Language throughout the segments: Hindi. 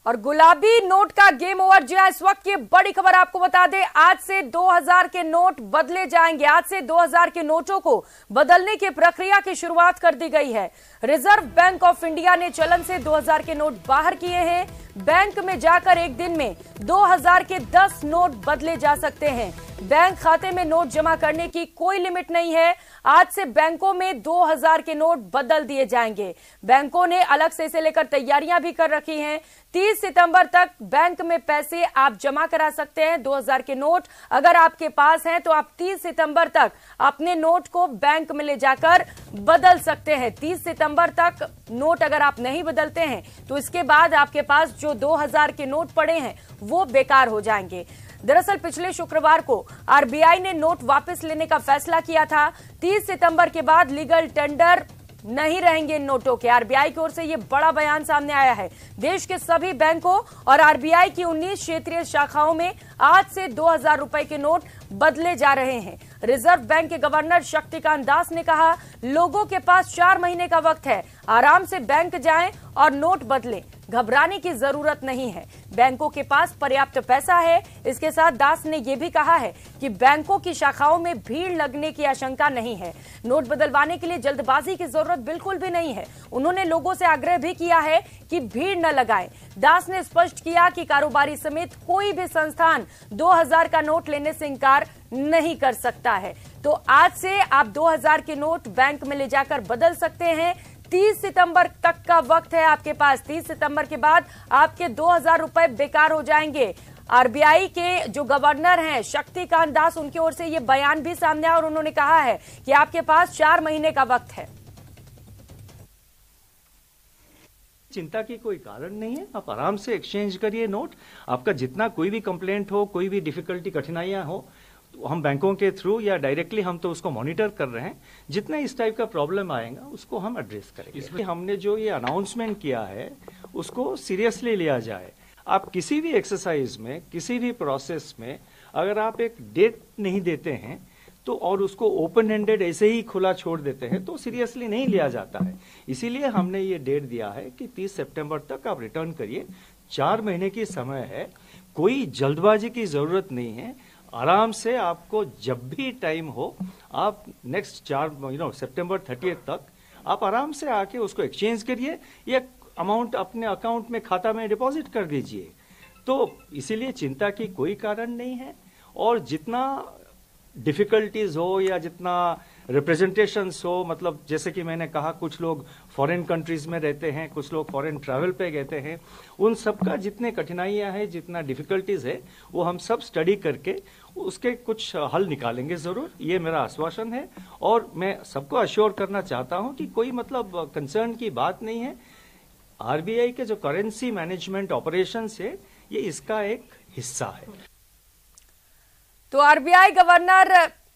और गुलाबी नोट का गेम ओवर जो है इस वक्त की बड़ी खबर आपको बता दें, आज से 2000 के नोट बदले जाएंगे। आज से 2000 के नोटों को बदलने की प्रक्रिया की शुरुआत कर दी गई है। रिजर्व बैंक ऑफ इंडिया ने चलन से 2000 के नोट बाहर किए हैं। बैंक में जाकर एक दिन में 2000 के 10 नोट बदले जा सकते हैं। बैंक खाते में नोट जमा करने की कोई लिमिट नहीं है। आज से बैंकों में 2000 के नोट बदल दिए जाएंगे। बैंकों ने अलग से इसे लेकर तैयारियां भी कर रखी हैं। 30 सितंबर तक बैंक में पैसे आप जमा करा सकते हैं। 2000 के नोट अगर आपके पास हैं तो आप 30 सितंबर तक अपने नोट को बैंक में ले जाकर बदल सकते हैं। 30 सितंबर तक नोट अगर आप नहीं बदलते हैं तो इसके बाद आपके पास जो 2000 के नोट पड़े हैं वो बेकार हो जाएंगे। दरअसल पिछले शुक्रवार को आरबीआई ने नोट वापस लेने का फैसला किया था। 30 सितंबर के बाद लीगल टेंडर नहीं रहेंगे इन नोटों के। आरबीआई की ओर से यह बड़ा बयान सामने आया है। देश के सभी बैंकों और आरबीआई की 19 क्षेत्रीय शाखाओं में आज से 2000 रुपए के नोट बदले जा रहे हैं। रिजर्व बैंक के गवर्नर शक्तिकांत दास ने कहा, लोगों के पास 4 महीने का वक्त है, आराम से बैंक जाएं और नोट बदलें, घबराने की जरूरत नहीं है। बैंकों के पास पर्याप्त पैसा है। इसके साथ दास ने यह भी कहा है कि बैंकों की शाखाओं में भीड़ लगने की आशंका नहीं है। नोट बदलवाने के लिए जल्दबाजी की जरूरत बिल्कुल भी नहीं है। उन्होंने लोगों से आग्रह भी किया है कि भीड़ न लगाएं। दास ने स्पष्ट किया कि कारोबारी समेत कोई भी संस्थान 2000 का नोट लेने से इंकार नहीं कर सकता है। तो आज से आप 2000 के नोट बैंक में ले जाकर बदल सकते हैं। 30 सितंबर तक का वक्त है आपके पास। 30 सितंबर के बाद आपके 2000 रुपए बेकार हो जाएंगे। आरबीआई के जो गवर्नर हैं शक्तिकांत दास, उनकी ओर से ये बयान भी सामने आया और उन्होंने कहा है कि आपके पास 4 महीने का वक्त है। चिंता की कोई कारण नहीं है। आप आराम से एक्सचेंज करिए नोट। आपका जितना कोई भी कंप्लेंट हो, कोई भी डिफिकल्टी, कठिनाइयां हो, तो हम बैंकों के थ्रू या डायरेक्टली हम तो उसको मॉनिटर कर रहे हैं। जितना इस टाइप का प्रॉब्लम आएगा उसको हम एड्रेस करेंगे। इसमें हमने जो ये अनाउंसमेंट किया है उसको सीरियसली लिया जाए। आप किसी भी एक्सरसाइज में, किसी भी प्रोसेस में अगर आप एक डेट नहीं देते हैं तो और उसको ओपन हैंडेड ऐसे ही खुला छोड़ देते हैं तो सीरियसली नहीं लिया जाता है। इसीलिए हमने ये डेट दिया है कि 30 सितंबर तक आप रिटर्न करिए। 4 महीने की समय है, कोई जल्दबाजी की जरूरत नहीं है। आराम से आपको जब भी टाइम हो, आप नेक्स्ट 4 सितंबर 30 तक आप आराम से आके उसको एक्सचेंज करिए या अमाउंट अपने अकाउंट में, खाता में डिपॉजिट कर दीजिए। तो इसीलिए चिंता की कोई कारण नहीं है। और जितना डिफिकल्टीज हो या जितना रिप्रेजेंटेशंस हो, मतलब जैसे कि मैंने कहा कुछ लोग फॉरेन कंट्रीज में रहते हैं, कुछ लोग फॉरेन ट्रैवल पे गए हैं, उन सबका जितने कठिनाइयां हैं, जितना डिफिकल्टीज है, वो हम सब स्टडी करके उसके कुछ हल निकालेंगे जरूर। ये मेरा आश्वासन है और मैं सबको अश्योर करना चाहता हूं कि कोई मतलब कंसर्न की बात नहीं है। आरबीआई के जो करेंसी मैनेजमेंट ऑपरेशंस है, ये इसका एक हिस्सा है। तो आरबीआई गवर्नर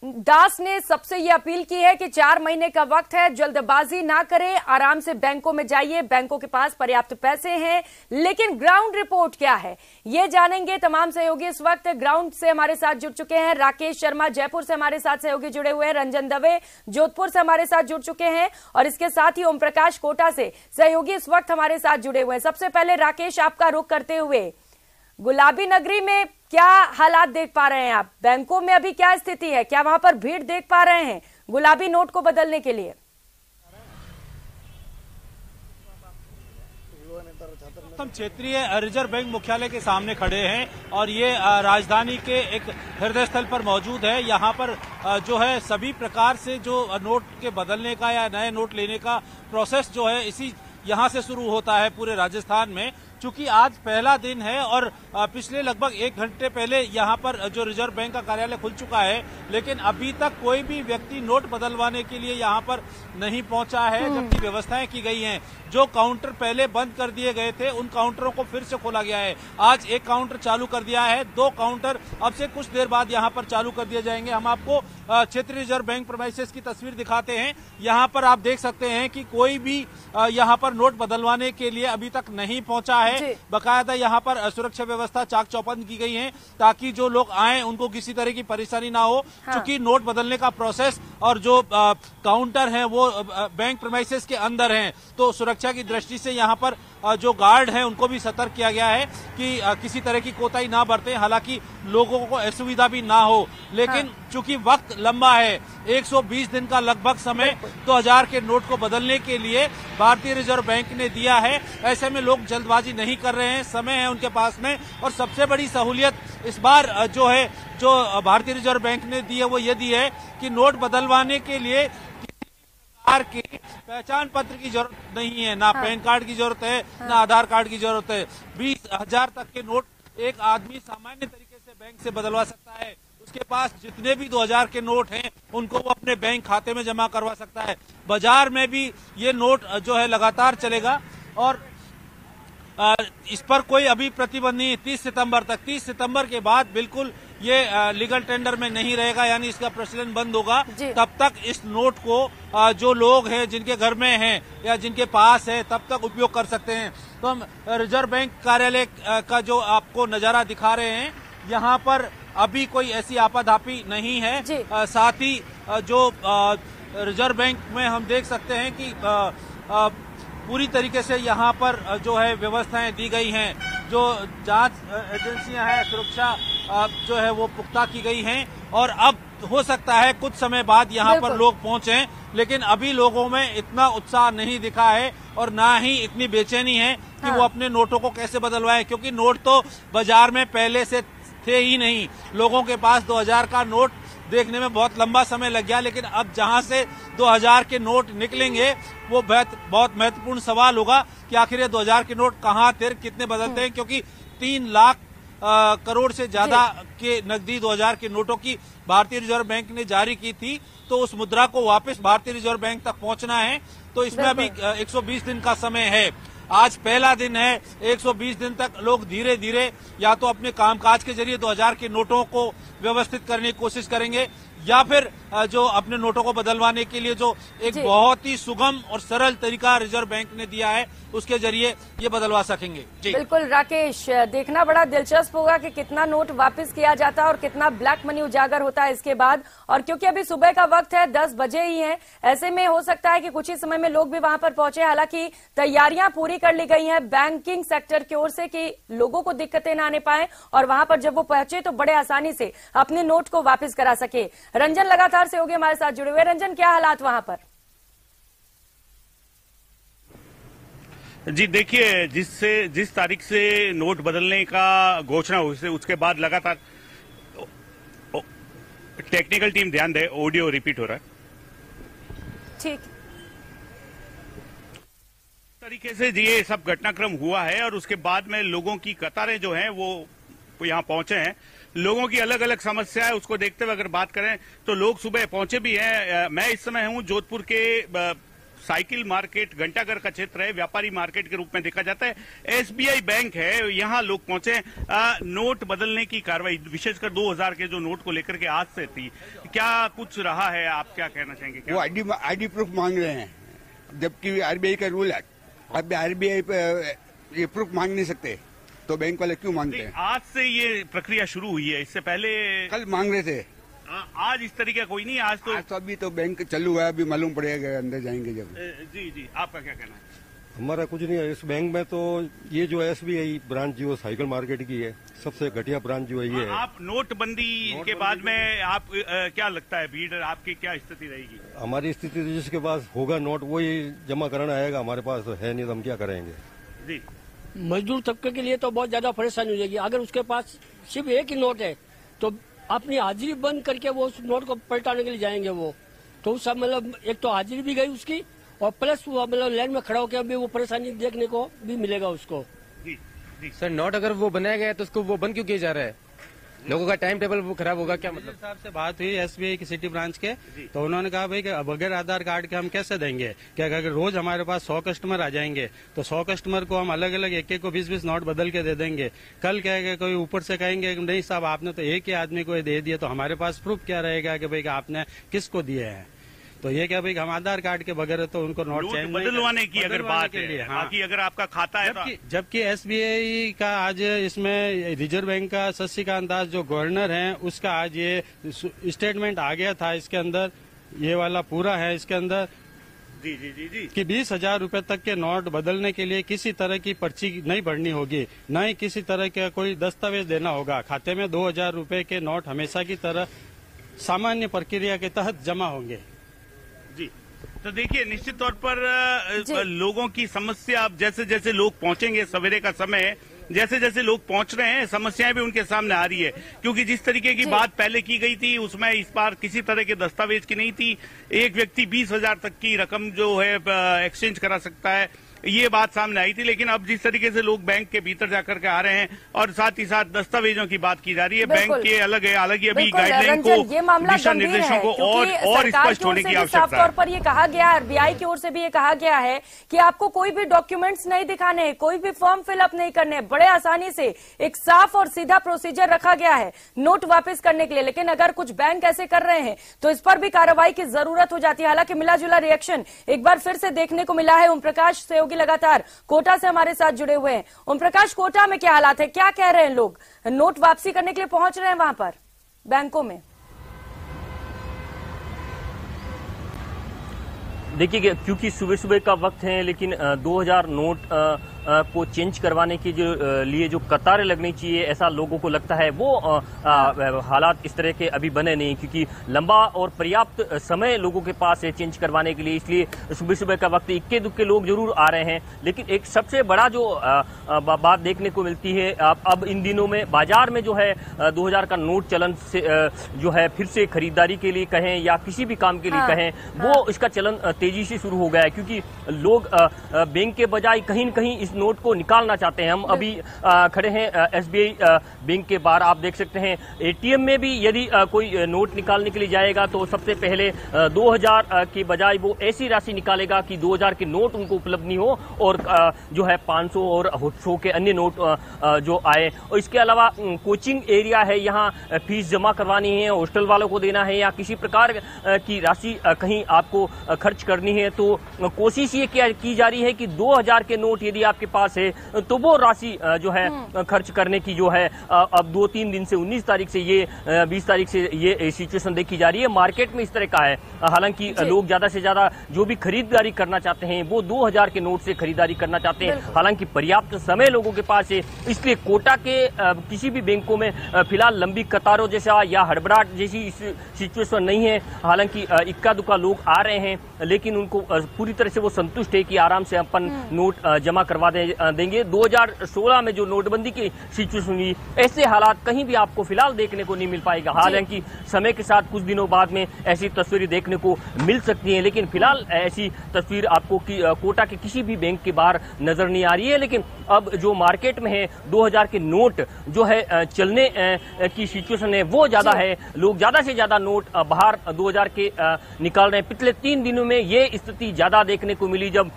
दास ने सबसे ये अपील की है कि 4 महीने का वक्त है, जल्दबाजी ना करें, आराम से बैंकों में जाइए, बैंकों के पास पर्याप्त पैसे हैं। लेकिन ग्राउंड रिपोर्ट क्या है ये जानेंगे तमाम सहयोगी। इस वक्त ग्राउंड से हमारे साथ जुड़ चुके हैं। राकेश शर्मा जयपुर से हमारे साथ सहयोगी जुड़े हुए हैं, रंजन दवे जोधपुर से हमारे साथ जुड़ चुके हैं और इसके साथ ही ओम प्रकाश कोटा से सहयोगी इस वक्त हमारे साथ जुड़े हुए हैं। सबसे पहले राकेश, आपका रुख करते हुए गुलाबी नगरी में क्या हालात देख पा रहे हैं आप? बैंकों में अभी क्या स्थिति है? क्या वहां पर भीड़ देख पा रहे हैं गुलाबी नोट को बदलने के लिए? हम क्षेत्रीय रिजर्व बैंक मुख्यालय के सामने खड़े हैं और ये राजधानी के एक हृदय स्थल पर मौजूद है। यहाँ पर जो है सभी प्रकार से जो नोट के बदलने का या नए नोट लेने का प्रोसेस जो है इसी यहाँ से शुरू होता है पूरे राजस्थान में। चूंकि आज पहला दिन है और पिछले लगभग 1 घंटे पहले यहाँ पर जो रिजर्व बैंक का कार्यालय खुल चुका है, लेकिन अभी तक कोई भी व्यक्ति नोट बदलवाने के लिए यहाँ पर नहीं पहुंचा है, जबकि व्यवस्थाएं की गई हैं। जो काउंटर पहले बंद कर दिए गए थे उन काउंटरों को फिर से खोला गया है। आज एक काउंटर चालू कर दिया है, 2 काउंटर अब से कुछ देर बाद यहाँ पर चालू कर दिए जाएंगे। हम आपको क्षेत्रीय रिजर्व बैंक प्रेमाइसेस की तस्वीर दिखाते हैं। यहाँ पर आप देख सकते हैं कि कोई भी यहाँ पर नोट बदलवाने के लिए अभी तक नहीं पहुंचा है। बकायदा यहाँ पर सुरक्षा व्यवस्था चाक चौबंद की गई है ताकि जो लोग आए उनको किसी तरह की परेशानी ना हो। क्योंकि नोट बदलने का प्रोसेस और जो काउंटर है वो बैंक प्रेमाइसेस के अंदर हैं, तो सुरक्षा की दृष्टि से यहाँ पर जो गार्ड हैं उनको भी सतर्क किया गया है कि किसी तरह की कोताही ना बरतें। हालांकि लोगों को असुविधा भी ना हो, लेकिन चूंकि वक्त लंबा है, 120 दिन का लगभग समय 2000 के नोट को बदलने के लिए भारतीय रिजर्व बैंक ने दिया है। ऐसे में लोग जल्दबाजी नहीं कर रहे हैं, समय है उनके पास में। और सबसे बड़ी सहूलियत इस बार जो भारतीय रिजर्व बैंक ने दी है वो ये दी है कि नोट बदलवाने के लिए की पहचान पत्र की जरूरत नहीं है, ना पैन कार्ड की जरूरत है, ना आधार कार्ड की जरूरत है। 20,000 तक के नोट एक आदमी सामान्य तरीके से बैंक से बदलवा सकता है। उसके पास जितने भी 2000 के नोट हैं उनको वो अपने बैंक खाते में जमा करवा सकता है। बाजार में भी ये नोट जो है लगातार चलेगा और इस पर कोई अभी प्रतिबंध नहीं है 30 सितंबर तक। 30 सितंबर के बाद बिल्कुल ये लीगल टेंडर में नहीं रहेगा, यानी इसका प्रचलन बंद होगा। तब तक इस नोट को जो लोग हैं जिनके घर में हैं या जिनके पास है तब तक उपयोग कर सकते हैं। तो हम रिजर्व बैंक कार्यालय का जो आपको नजारा दिखा रहे हैं, यहाँ पर अभी कोई ऐसी आपाधापी नहीं है। साथ ही जो रिजर्व बैंक में हम देख सकते हैं कि पूरी तरीके से यहाँ पर जो है व्यवस्थाएं दी गई हैं। जो जांच एजेंसियां हैं, सुरक्षा जो है वो पुख्ता की गई हैं और अब हो सकता है कुछ समय बाद यहाँ पर लोग पहुंचे, लेकिन अभी लोगों में इतना उत्साह नहीं दिखा है और ना ही इतनी बेचैनी है कि वो अपने नोटों को कैसे बदलवाएं, क्योंकि नोट तो बाजार में पहले से थे ही नहीं। लोगों के पास 2000 का नोट देखने में बहुत लंबा समय लग गया, लेकिन अब जहां से 2000 के नोट निकलेंगे वो बहुत महत्वपूर्ण सवाल होगा कि आखिर ये 2000 के नोट कहाँ थे, कितने बदलते हैं, क्योंकि 3 लाख करोड़ से ज्यादा के नकदी 2000 के नोटों की भारतीय रिजर्व बैंक ने जारी की थी। तो उस मुद्रा को वापस भारतीय रिजर्व बैंक तक पहुंचना है, तो इसमें अभी 120 दिन का समय है। आज पहला दिन है। 120 दिन तक लोग धीरे धीरे या तो अपने कामकाज के जरिए 2000 के नोटों को व्यवस्थित करने की कोशिश करेंगे या फिर जो अपने नोटों को बदलवाने के लिए जो एक बहुत ही सुगम और सरल तरीका रिजर्व बैंक ने दिया है उसके जरिए ये बदलवा सकेंगे। जी बिल्कुल राकेश, देखना बड़ा दिलचस्प होगा कि कितना नोट वापस किया जाता है और कितना ब्लैक मनी उजागर होता है इसके बाद। और क्योंकि अभी सुबह का वक्त है, 10 बजे ही है, ऐसे में हो सकता है कि कुछ ही समय में लोग भी वहां पर पहुंचे। हालांकि तैयारियां पूरी कर ली गई हैं बैंकिंग सेक्टर की ओर से कि लोगों को दिक्कतें ना आने पाए और वहां पर जब वो पहुंचे तो बड़े आसानी से अपने नोट को वापस करा सके। रंजन लगातार से होगी हमारे साथ जुड़े हुए। रंजन, क्या हालात वहां पर? जी देखिए, जिस तारीख से नोट बदलने का घोषणा हुई उसके बाद लगातार टेक्निकल टीम ध्यान दे, ऑडियो रिपीट हो रहा है। ठीक तरीके से ये सब घटनाक्रम हुआ है और उसके बाद में लोगों की कतारें जो हैं वो यहाँ पहुंचे हैं। लोगों की अलग अलग समस्या है, उसको देखते हुए अगर बात करें तो लोग सुबह पहुंचे भी हैं। मैं इस समय हूं जोधपुर के साइकिल मार्केट, घंटाघर का क्षेत्र है, व्यापारी मार्केट के रूप में देखा जाता है। एसबीआई बैंक है, यहाँ लोग पहुंचे। नोट बदलने की कार्रवाई विशेषकर 2000 के जो नोट को लेकर के आज से थी, क्या कुछ रहा है, आप क्या कहना चाहेंगे? क्या वो आईडी प्रूफ मांग रहे हैं, जबकि आरबीआई का रूल है, अब आरबीआई ये प्रूफ मांग नहीं सकते, तो बैंक वाले क्यों मांगते हैं? आज से ये प्रक्रिया शुरू हुई है, इससे पहले कल मांग रहे थे। आज इस तरीके कोई नहीं, आज तो अभी तो बैंक चालू है, अभी मालूम पड़ेगा अंदर जाएंगे जब। जी, आपका क्या कहना है? हमारा कुछ नहीं है इस बैंक में। तो ये जो एसबीआई ब्रांच जो साइकिल मार्केट की है, सबसे घटिया ब्रांच जो है ये है। आप नोटबंदी के बाद में आप क्या लगता है भीड़ आपकी क्या स्थिति रहेगी? हमारी स्थिति जिसके पास होगा नोट वही जमा कराना आएगा, हमारे पास है नहीं तो हम क्या करेंगे? जी, मजदूर तबके के लिए तो बहुत ज्यादा परेशानी हो जाएगी। अगर उसके पास सिर्फ एक ही नोट है तो अपनी हाजिरी बंद करके वो उस नोट को पलटाने के लिए जाएंगे वो, तो उस मतलब एक तो हाजिरी भी गई उसकी और प्लस वो मतलब लाइन में खड़ा होकर भी वो परेशानी देखने को भी मिलेगा उसको। जी, जी। सर, नोट अगर वो बनाया गया है तो उसको वो बंद क्यों किया जा रहा है? लोगों का टाइम टेबल वो खराब होगा क्या? मतलब साहब से बात हुई एसबीआई की सिटी ब्रांच के, तो उन्होंने कहा भाई कि बगैर आधार कार्ड के हम कैसे देंगे, कि अगर रोज हमारे पास 100 कस्टमर आ जाएंगे तो 100 कस्टमर को हम अलग अलग एक को 20-20 नोट बदल के दे देंगे। कल कहेगा कोई ऊपर से कहेंगे नहीं साहब आपने तो एक ही आदमी को दे दिया, तो हमारे पास प्रूफ क्या रहेगा कि भाई आपने किसको दिए हैं? तो ये क्या भाई हम आधार कार्ड के बगैर तो उनको नोट चेंज बदलवाने की अगर बात है, बाकी अगर आपका खाता है जबकि एसबीआई का आज इसमें रिजर्व बैंक का शशिकांत दास जो गवर्नर हैं उसका आज ये स्टेटमेंट आ गया था। इसके अंदर ये वाला पूरा है, इसके अंदर जी जी जी जी कि 20,000 रुपए तक के नोट बदलने के लिए किसी तरह की पर्ची नहीं भरनी होगी, न ही किसी तरह का कोई दस्तावेज देना होगा। खाते में 2,000 रुपए के नोट हमेशा की तरह सामान्य प्रक्रिया के तहत जमा होंगे। जी, तो देखिए निश्चित तौर पर लोगों की समस्या, अब जैसे जैसे लोग पहुंचेंगे, सवेरे का समय है, जैसे जैसे लोग पहुंच रहे हैं समस्याएं भी उनके सामने आ रही है, क्योंकि जिस तरीके की बात पहले की गई थी उसमें इस बार किसी तरह के दस्तावेज की नहीं थी। एक व्यक्ति 20,000 तक की रकम जो है एक्सचेंज करा सकता है, ये बात सामने आई थी। लेकिन अब जिस तरीके से लोग बैंक के भीतर जाकर के आ रहे हैं और साथ ही साथ दस्तावेजों की बात की जा रही है, बैंक के अलग है, हालांकि अभी गाइडलाइन को, दिशा निर्देशों को और स्पष्ट होने की आवश्यकता है। साफ तौर पर ये कहा गया, आरबीआई की ओर से भी ये कहा गया है कि आपको कोई भी डॉक्यूमेंट्स नहीं दिखाने, कोई भी फॉर्म फिलअप नहीं करने, बड़े आसानी से एक साफ और सीधा प्रोसीजर रखा गया है नोट वापस करने के लिए। लेकिन अगर कुछ बैंक ऐसे कर रहे हैं तो इस पर भी कार्रवाई की जरूरत हो जाती है। हालांकि मिला जुला रिएक्शन एक बार फिर से देखने को मिला है। ओम प्रकाश सहयोगी लगातार कोटा से हमारे साथ जुड़े हुए हैं। ओम प्रकाश, कोटा में क्या हालात है, क्या कह रहे हैं लोग? नोट वापसी करने के लिए पहुंच रहे हैं वहां पर बैंकों में? देखिए, क्योंकि सुबह सुबह का वक्त है, लेकिन 2000 नोट को चेंज करवाने के लिए जो कतारें लगनी चाहिए, ऐसा लोगों को लगता है। वो हालात इस तरह के अभी बने नहीं, क्योंकि लंबा और पर्याप्त समय लोगों के पास है चेंज करवाने के लिए। इसलिए सुबह सुबह का वक्त इक्के दुक्के लोग जरूर आ रहे हैं। लेकिन एक सबसे बड़ा जो बात देखने को मिलती है, अब इन दिनों में बाजार में जो है 2000 का नोट चलन से जो है फिर से खरीदारी के लिए कहें या किसी भी काम के लिए कहें, वो इसका चलन तेजी से शुरू हो गया है। क्योंकि लोग बैंक के बजाय कहीं न कहीं इस नोट को निकालना चाहते हैं। हम अभी खड़े हैं एसबीआई बैंक के बाहर, आप देख सकते हैं। एटीएम में भी यदि कोई नोट निकालने के लिए जाएगा तो सबसे पहले 2000 के बजाय वो ऐसी राशि निकालेगा कि 2000 के नोट उनको उपलब्ध नहीं हो, और जो है 500 और 100 के अन्य नोट जो आए। और इसके अलावा कोचिंग एरिया है, यहाँ फीस जमा करवानी है, हॉस्टल वालों को देना है या किसी प्रकार की राशि कहीं आपको खर्च करनी है, तो कोशिश ये की जा रही है कि 2000 के नोट यदि आपके पास है तो वो राशि जो है खर्च करने की जो है अब 2-3 दिन से 19 तारीख से ये 20 तारीख से ये सिचुएशन देखी जा रही है। मार्केट में इस तरह का है। हालांकि लोग ज्यादा से ज्यादा जो भी खरीदारी करना चाहते हैं वो 2000 के नोट से खरीदारी करना चाहते हैं। हालांकि पर्याप्त समय लोगों के पास है, इसलिए कोटा के किसी भी बैंकों में फिलहाल लंबी कतारों जैसा या हड़बड़ाहट जैसी सिचुएशन नहीं है। हालांकि इक्का दुक्का लोग आ रहे हैं, लेकिन उनको पूरी तरह से वो संतुष्ट है कि आराम से अपन नोट जमा करवा देंगे। 2016 में जो नोटबंदी की सिचुएशन हुई, ऐसे हालात कहीं भी आपको फिलहाल देखने को नहीं मिल पाएगा। हालांकि समय के साथ कुछ दिनों बाद में ऐसी तस्वीरें देखने को मिल सकती हैं, लेकिन फिलहाल ऐसी तस्वीर आपको कोटा के किसी भी बैंक के बाहर नजर नहीं आ रही है। लेकिन अब जो मार्केट में है 2000 के नोट जो है चलने की सिचुएशन है वो ज्यादा है। लोग ज्यादा से ज्यादा नोट बाहर 2000 के निकाल रहे हैं। पिछले 3 दिनों में ये स्थिति ज्यादा देखने को मिली। जब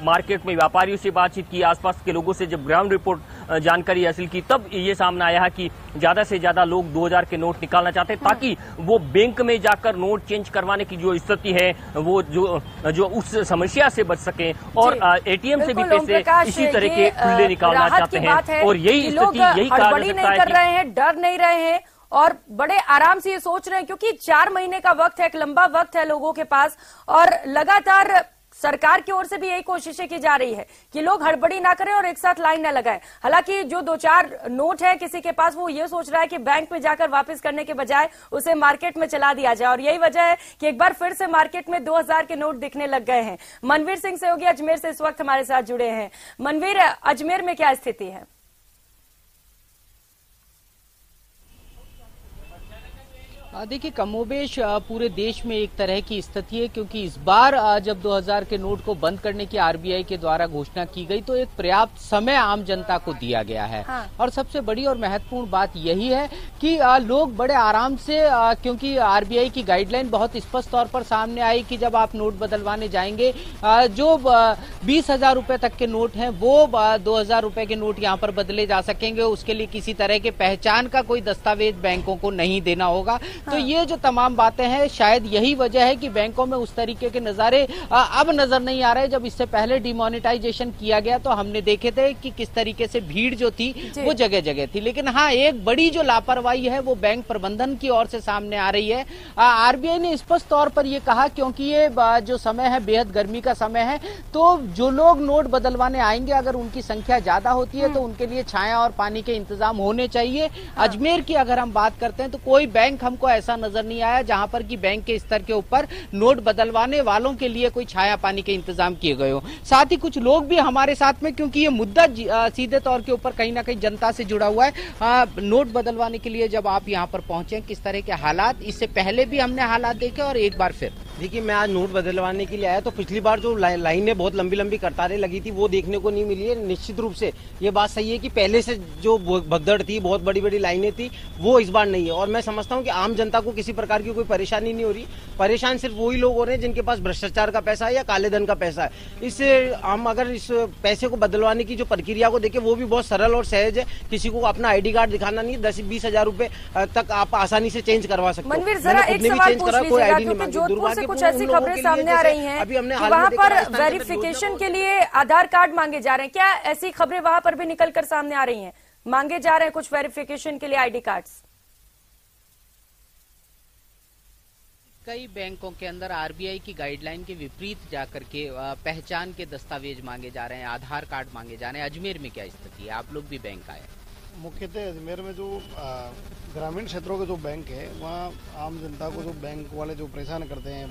मार्केट में व्यापारियों से बातचीत की, आसपास के लोगों से जब ग्राउंड रिपोर्ट जानकारी हासिल की, तब ये सामने आया है कि ज्यादा से ज्यादा लोग 2000 के नोट निकालना चाहते हैं, ताकि वो बैंक में जाकर नोट चेंज करवाने की जो स्थिति है वो जो उस समस्या से बच सके, और एटीएम से भी पैसे इसी तरह के खुले निकालना चाहते हैं। और यही स्थिति, यही कहा जा सकता है, कर रहे हैं, डर नहीं रहे हैं और बड़े आराम से ये सोच रहे हैं, क्योंकि 4 महीने का वक्त है, एक लंबा वक्त है लोगों के पास, और लगातार सरकार की ओर से भी यही कोशिशें की जा रही है कि लोग हड़बड़ी ना करें और एक साथ लाइन ना लगाएं। हालांकि जो 2-4 नोट है किसी के पास, वो ये सोच रहा है कि बैंक में जाकर वापस करने के बजाय उसे मार्केट में चला दिया जाए, और यही वजह है कि एक बार फिर से मार्केट में 2000 के नोट दिखने लग गए हैं। मनवीर सिंह सहयोगी अजमेर से इस वक्त हमारे साथ जुड़े हैं। मनवीर, अजमेर में क्या स्थिति है? देखिए, कमोबेश पूरे देश में एक तरह की स्थिति है, क्योंकि इस बार जब 2000 के नोट को बंद करने की आरबीआई के द्वारा घोषणा की गई तो एक पर्याप्त समय आम जनता को दिया गया है। और सबसे बड़ी और महत्वपूर्ण बात यही है कि लोग बड़े आराम से, क्योंकि आरबीआई की गाइडलाइन बहुत स्पष्ट तौर पर सामने आई कि जब आप नोट बदलवाने जाएंगे, जो 20,000 रुपए तक के नोट हैं वो 2000 रुपए के नोट यहाँ पर बदले जा सकेंगे। उसके लिए किसी तरह के पहचान का कोई दस्तावेज बैंकों को नहीं देना होगा। तो ये जो तमाम बातें हैं, शायद यही वजह है कि बैंकों में उस तरीके के नजारे अब नजर नहीं आ रहे। जब इससे पहले डिमोनेटाइजेशन किया गया तो हमने देखे थे कि किस तरीके से भीड़ जो थी वो जगह जगह थी। लेकिन हाँ, एक बड़ी जो लापरवाही है वो बैंक प्रबंधन की ओर से सामने आ रही है। आरबीआई ने स्पष्ट तौर पर यह कहा, क्योंकि ये जो समय है बेहद गर्मी का समय है, तो जो लोग नोट बदलवाने आएंगे अगर उनकी संख्या ज्यादा होती है तो उनके लिए छाया और पानी के इंतजाम होने चाहिए। अजमेर की अगर हम बात करते हैं तो कोई बैंक हमको ऐसा नजर नहीं आया जहां पर कि बैंक के स्तर के ऊपर नोट बदलवाने वालों के लिए कोई छाया पानी के इंतजाम किए गए हो। साथ ही कुछ लोग भी हमारे साथ में, क्योंकि ये मुद्दा सीधे तौर के ऊपर कहीं ना कहीं जनता से जुड़ा हुआ है। नोट बदलवाने के लिए जब आप यहाँ पर पहुंचे, किस तरह के हालात, इससे पहले भी हमने हालात देखे और एक बार फिर देखिए, मैं आज नोट बदलवाने के लिए आया तो पिछली बार जो लाइनें बहुत लंबी लंबी कतारें लगी थी वो देखने को नहीं मिली है। निश्चित रूप से ये बात सही है कि पहले से जो भगदड़ थी, बहुत बड़ी बड़ी लाइनें थी, वो इस बार नहीं है। और मैं समझता हूं कि आम जनता को किसी प्रकार की कोई परेशानी नहीं हो रही। परेशान सिर्फ वही लोग हो रहे हैं जिनके पास भ्रष्टाचार का पैसा है या काले धन का पैसा है। इससे हम अगर इस पैसे को बदलवाने की जो प्रक्रिया को देखें वो भी बहुत सरल और सहज है। किसी को अपना आईडी कार्ड दिखाना नहीं, 10-20 हजार रुपए तक आप आसानी से चेंज करवा सकते हो। मनवीर, जरा एक सवाल पूछ लीजिएगा, क्योंकि जोधपुर से कुछ ऐसी खबरें सामने आ रही हैं कि वहां पर वेरिफिकेशन के लिए आधार कार्ड मांगे जा रहे हैं। क्या ऐसी खबरें वहां पर भी निकलकर सामने आ रही हैं? मांगे जा रहे हैं कुछ वेरिफिकेशन के लिए आईडी कार्ड्स। कई बैंकों के अंदर आरबीआई की गाइडलाइन के विपरीत जाकर के पहचान के दस्तावेज मांगे जा रहे हैं, आधार कार्ड मांगे जा रहे हैं। अजमेर में क्या स्थिति है? आप लोग भी बैंक आए। मुख्यतः अजमेर में जो ग्रामीण क्षेत्रों के जो बैंक है वहाँ आम जनता को जो बैंक वाले जो परेशान करते हैं,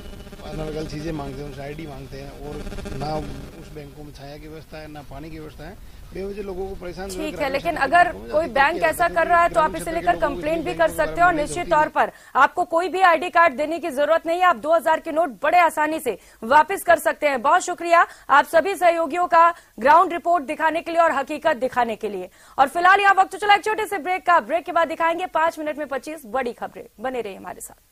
अलग अलग चीज़ें मांगते हैं, उनसे आईडी मांगते हैं, और ना उस बैंकों में छाया की व्यवस्था है, ना पानी की व्यवस्था है, बेवजह लोगों को परेशान। ठीक है, लेकिन अगर कोई बैंक ऐसा कर रहा है तो आप इसे लेकर कंप्लेंट भी कर सकते हो और निश्चित तौर पर आपको कोई भी आईडी कार्ड देने की जरूरत नहीं है। आप 2000 के नोट बड़े आसानी से वापस कर सकते हैं। बहुत शुक्रिया आप सभी सहयोगियों का ग्राउंड रिपोर्ट दिखाने के लिए और हकीकत दिखाने के लिए। और फिलहाल यहाँ वक्त चला एक छोटे से ब्रेक का। ब्रेक के बाद दिखाएंगे 5 मिनट में 25 बड़ी खबरें। बने रहिए हमारे साथ।